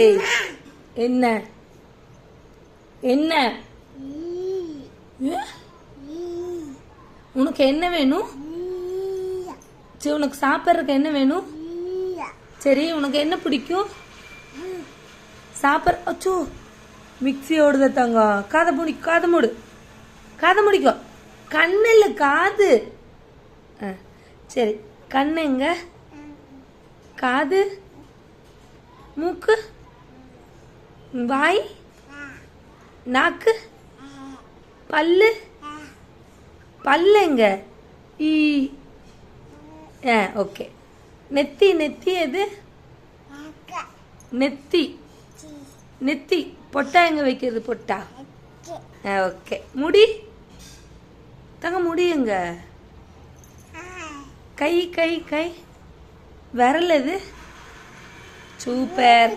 ஏய் என்ன என்ன உனக்கு என்ன வேணும்? சரி உனக்கு சாப்பிட்றதுக்கு என்ன வேணும்? சரி உனக்கு என்ன பிடிக்கும் சாப்பிட்ற? அச்சோ மிக்ஸி ஓடுத தங்கம். காதை முடிக்கோ. கண்ணு இல்லை காது. சரி கண்ணு எங்க? காது, மூக்கு, வாய், நாக்கு, பல்லு எங்க? ஓகே. நெத்தி எது? நெத்தி பொட்டா எங்க வைக்கிறது? பொட்டா. ஓகே. முடி தங்க, முடி எங்க? கை விரல் எது? சூப்பர்.